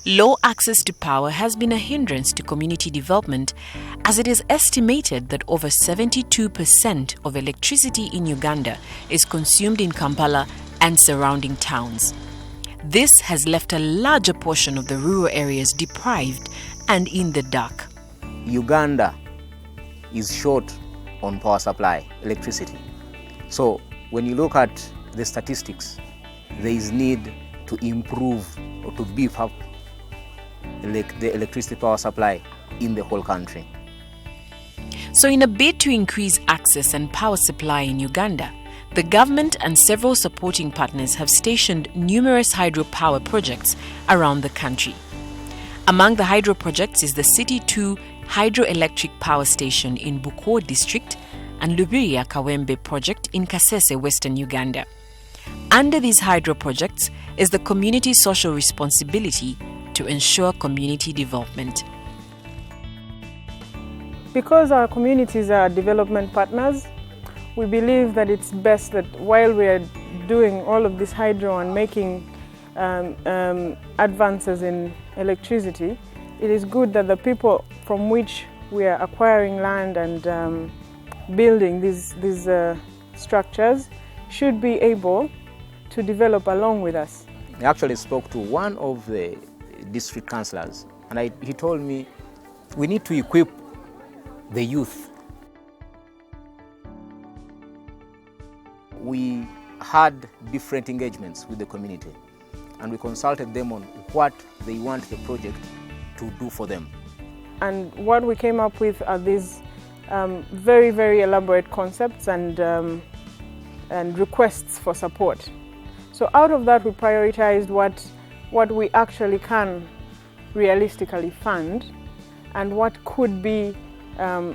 Low access to power has been a hindrance to community development, as it is estimated that over 72% of electricity in Uganda is consumed in Kampala and surrounding towns. This has left a larger portion of the rural areas deprived and in the dark. Uganda is short on power supply, electricity. So when you look at the statistics, there is need to improve or to beef up the electricity power supply in the whole country. So in a bid to increase access and power supply in Uganda, the government and several supporting partners have stationed numerous hydropower projects around the country. Among the hydro projects is the City 2 hydroelectric power station in Bukwo district and Lubiria Kawembe project in Kasese, Western Uganda. Under these hydro projects is the community social responsibility to ensure community development. Because our communities are development partners, we believe that it's best that while we are doing all of this hydro and making advances in electricity, it is good that the people from which we are acquiring land and building these structures should be able to develop along with us. I actually spoke to one of the district councillors and he told me we need to equip the youth. We had different engagements with the community and we consulted them on what they want the project to do for them. And what we came up with are these very, very elaborate concepts and requests for support. So out of that we prioritized what we actually can realistically fund and what could be,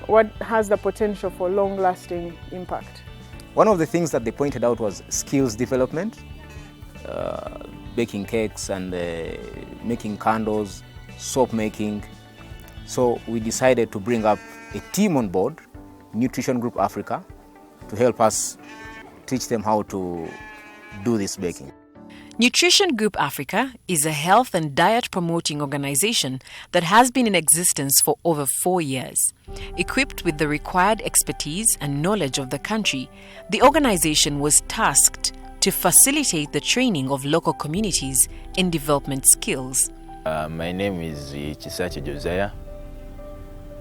what has the potential for long-lasting impact. One of the things that they pointed out was skills development, baking cakes and making candles, soap making. So we decided to bring up a team on board, Nutrition Group Africa, to help us teach them how to do this baking. Nutrition Group Africa is a health and diet promoting organization that has been in existence for over 4 years. Equipped with the required expertise and knowledge of the country, the organization was tasked to facilitate the training of local communities in development skills. My name is Chisache Josiah.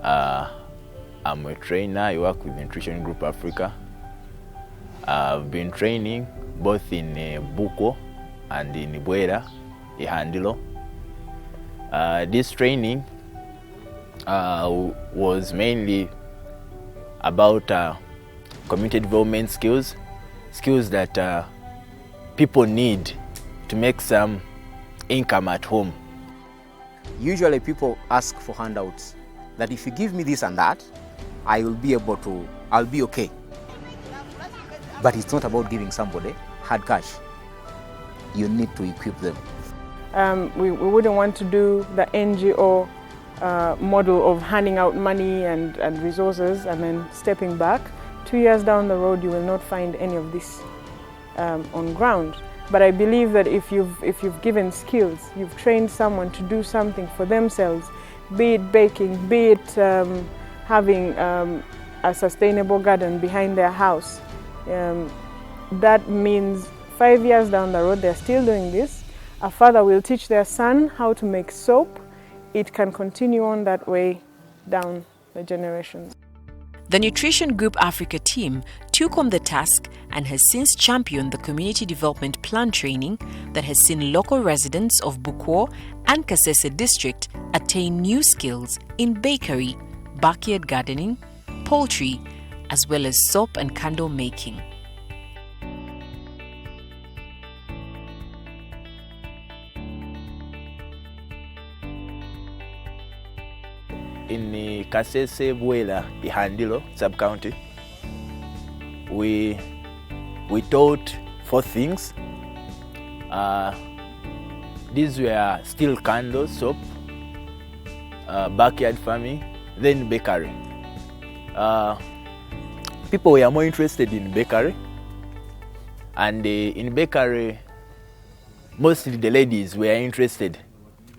I'm a trainer. I work with Nutrition Group Africa. I've been training both in Bukwo and in Bwera, Ihandilo. This training was mainly about community development skills that people need to make some income at home. Usually people ask for handouts, that if you give me this and that, I'll be okay. But it's not about giving somebody hard cash. You need to equip them. We wouldn't want to do the NGO model of handing out money and resources and then stepping back. 2 years down the road, you will not find any of this on ground. But I believe that if you've given skills, you've trained someone to do something for themselves, be it baking, be it having a sustainable garden behind their house, that means 5 years down the road they're still doing this. A father will teach their son how to make soap. It can continue on that way down the generations. The Nutrition Group Africa team took on the task and has since championed the community development plan training that has seen local residents of Bukwo and Kasese district attain new skills in bakery, backyard gardening, poultry, as well as soap and candle making. In the Kasese Bwela Ihandilo sub-county, we taught 4 things. These were still candles, soap, backyard farming, then bakery. People were more interested in bakery, and in bakery, mostly the ladies were interested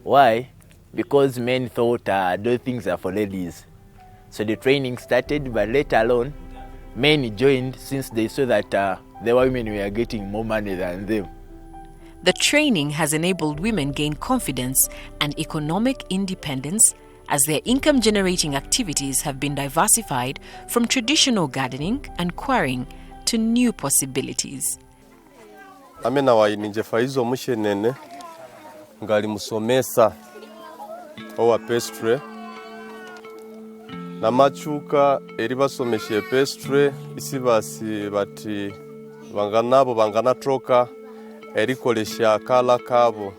Why? Because men thought those things are for ladies. So the training started, but later on, men joined since they saw that the women were getting more money than them. The training has enabled women gain confidence and economic independence as their income-generating activities have been diversified from traditional gardening and quarrying to new possibilities. Amena wayininjefa hizo mushenene ngali musomesa owa pastry na machuka eri basomeshe pastry isi basi bati banganabo banganatroka eri kolesha kala kabo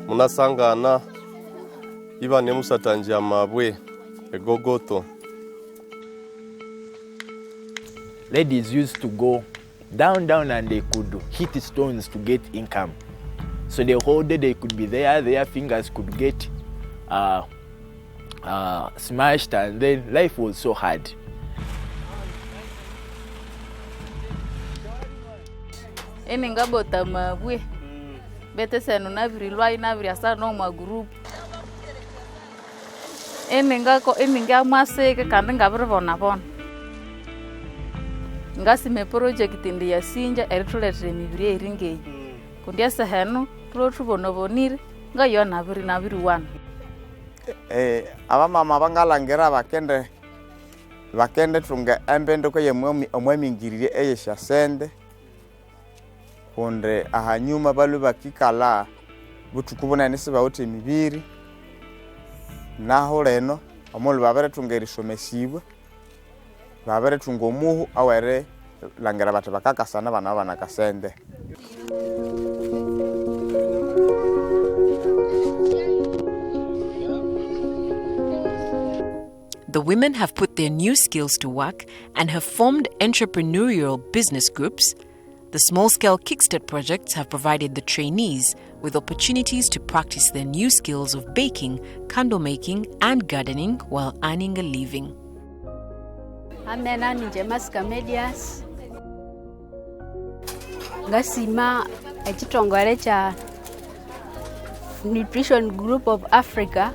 munasangana iba nemusatanje amabwe egogoto. Ladies used to go down and they could hit stones to get income. So the whole day they could be there, their fingers could get smashed, and then life was so hard. Eningabota mabwe bete senu navirilwa inaviri asa no ma group eninga maseke kandi ngabiribona bona ngasime project ndi yasinja erituletere emibiri eringeyi kundi asa henu tulotubonabonire ngayona nabiri wana. Abamama bangalangira bakende tunga embendo ko omwemingirire eyesha sende kunde ahanyuma balu bakikala butukubona nese bawute emibiri naho leno omulu babere tungerisomesibwa babere tungomuhu awere langira batu bakakasana bana kasende. The women have put their new skills to work and have formed entrepreneurial business groups. The small-scale Kickstart projects have provided the trainees with opportunities to practice their new skills of baking, candle making, and gardening while earning a living. Amena nije maskiofilms. Ngasima ekitongole cha Nutrition Group of Africa.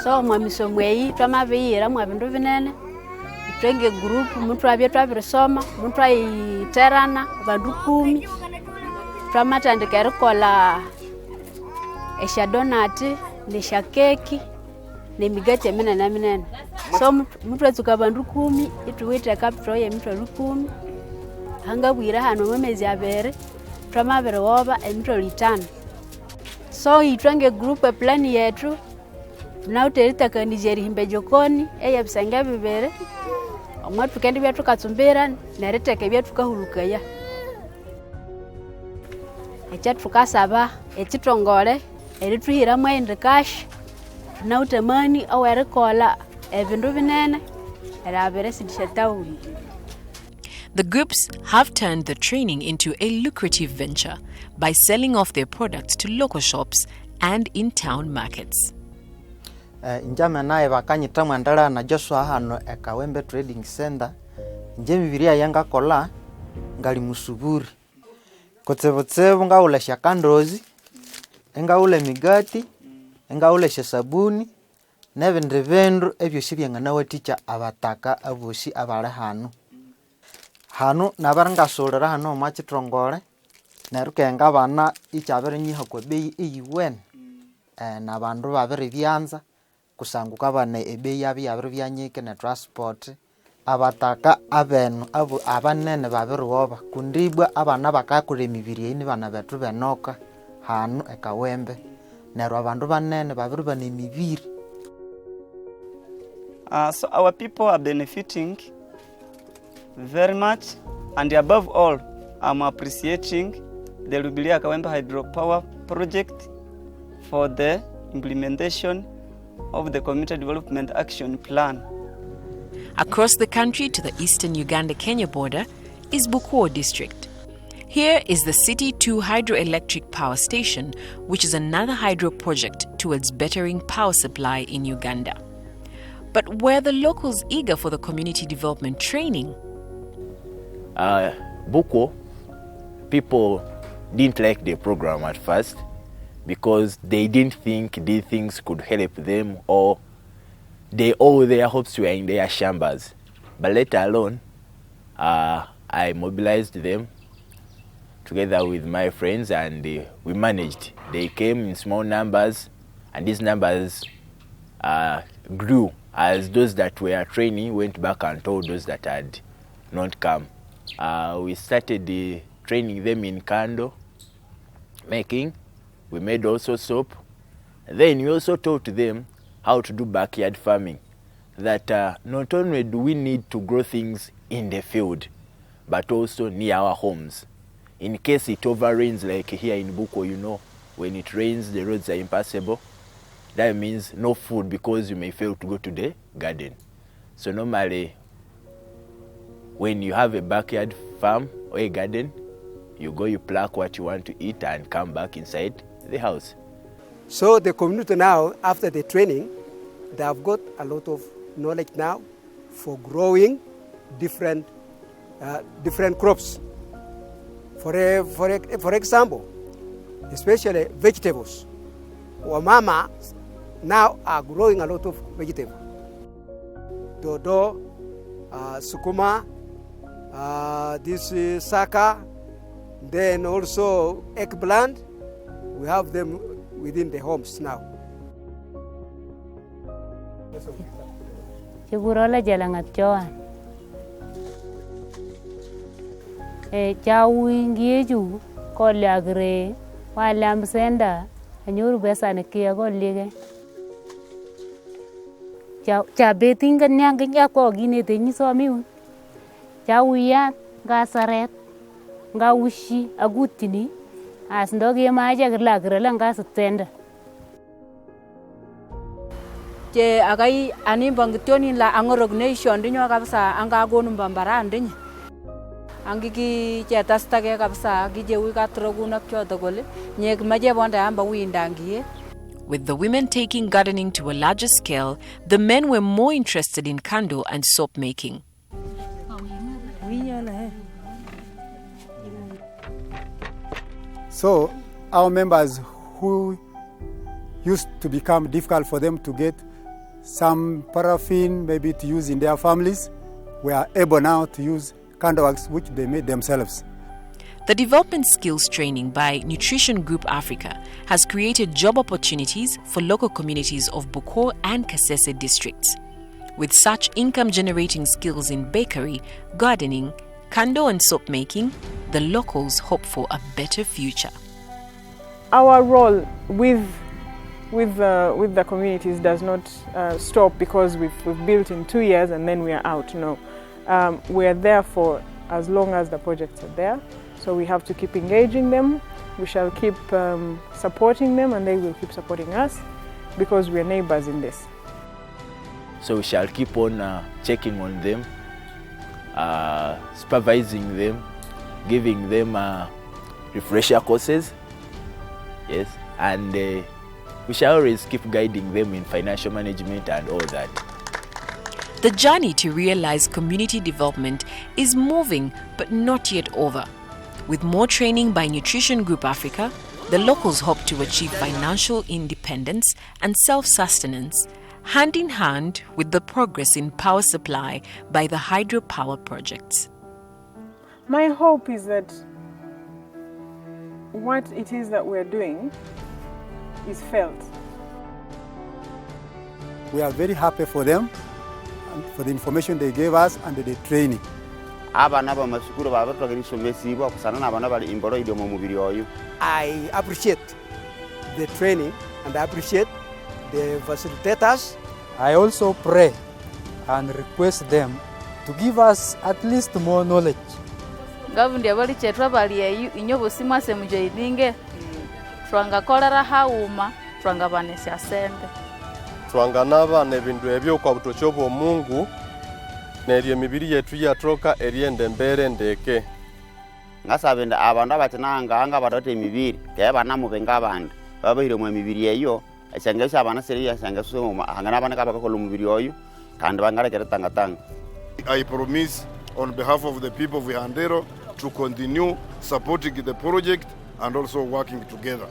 So mwamisomweyi twamabiyira mwa bintu binene twenge group muntu abye twabirisoma muntu ayiterana bantu 10 twamatandika erikola esha donati nesha keki nemigati minene so muntu azuka bantu 10 ituwita capital ye muntu 10 hangabwira hano mwemezi abere twamabere woba emitro 5 so itwenge group e plan yetu na uterita Nigeria himbe jokoni eyabisanga bibere omwatu kendi byatu katsumbira nareteke byatu kahulukaya ekyatu kasaba ekitongole erituhira mwende cash na utemani awere kola ebindu binene erabere sidisha tauni. The groups have turned the training into a lucrative venture by selling off their products to local shops and in town markets. Njame nae bakanyita mwandala na Joshua hano Ekawembe Trading Center nje mibiria yanga kola ngali musuburi kotsebotsebo ngaulesha kandozi ngaule migati ngaulesha sabuni nebindi bindu ebyo sibyangana waticha abataka abosi abale hano nabarangasolera hano machitongole nerukenga bana ichabere nyiha kwa bei eyiwen na bandu babere byanza kusanguka bane ebeyi abiyabere byanyike na transport abataka abenu abo abanene babiroba kundibwa abana bakakure emibiri eni bana betu benoka hanu Ekawembe nero abandu banene babiru bane emibiri. So our people are benefiting very much, and above all I'm appreciating the Lubilia Ekawembe hydropower project for the implementation of the Community Development Action Plan. Across the country to the eastern Uganda-Kenya border is Bukwo district. Here is the City 2 hydroelectric power station, which is another hydro project towards bettering power supply in Uganda. But were the locals eager for the community development training? Bukwo, people didn't like the program at first because they didn't think these things could help them, or they all their hopes were in their shambas. But later alone, I mobilized them together with my friends, and we managed. They came in small numbers, and these numbers grew as those that were training went back and told those that had not come. We started training them in candle making. We made also soap. Then we also taught them how to do backyard farming. That not only do we need to grow things in the field, but also near our homes. In case it overrains, like here in Bukwo, you know, when it rains, the roads are impassable. That means no food, because you may fail to go to the garden. So normally, when you have a backyard farm or a garden, you go, you pluck what you want to eat and come back inside the house. So the community now, after the training, they have got a lot of knowledge now for growing different crops. For example, especially vegetables. Wamama now are growing a lot of vegetables. Dodo, sukuma, this is saka, then also eggplant. We have them within the homes now. Chigurola jalangat joan. Chawingiyeju kollagre walam senda anyuru besane kia kollige. Cha beting kanyang kanya ko ginete ni somiun. Chawiyat gasaret ngawushi agutini as ndoge maja glagre nga sutenda. Je agai ani bangtioni la angorganisation dinyo kabisa anga gonu bambara ndinya. Angiki chetasta ke kabisa gije wi katroguna kyoto gole nyek maje bonda amba windangie. With the women taking gardening to a larger scale, the men were more interested in candle and soap making. So our members who used to become difficult for them to get some paraffin maybe to use in their families, were able now to use candle wax which they made themselves. The development skills training by Nutrition Group Africa has created job opportunities for local communities of Bukwo and Kasese districts. With such income-generating skills in bakery, gardening, candle and soap making, the locals hope for a better future. Our role with the communities does not stop because we've built in 2 years and then we are out. No, we are there for as long as the projects are there. So we have to keep engaging them. We shall keep supporting them, and they will keep supporting us because we are neighbors in this. So we shall keep on checking on them, supervising them, giving them refresher courses. Yes, and we shall always keep guiding them in financial management and all that. The journey to realize community development is moving but not yet over. With more training by Nutrition Group Africa, the locals hope to achieve financial independence and self-sustenance, hand in hand with the progress in power supply by the hydropower projects. My hope is that what it is that we're doing is felt. We are very happy for them and for the information they gave us and the training. I appreciate the training and I appreciate the facilitators. I also pray and request them to give us at least more knowledge. Gavundi abali chetwa bali inyobo simase mujaidinge twanga kolera hauma twanga banesya sente twanga nabana ebintu ebyo kwa butocho bwo Mungu nerye mibiri yetu yatroka eriende mbere ndeke ngasabenda abantu abatinanga anga badote emibiri ke bana mubenga abandi babahire mu emibiri eyo eshangesha abana seriya shangeso hangana abana kabakolo mubiri oyo kandi bangarekera tangatanga. I promise on behalf of the people of Vihandero to continue supporting the project and also working together.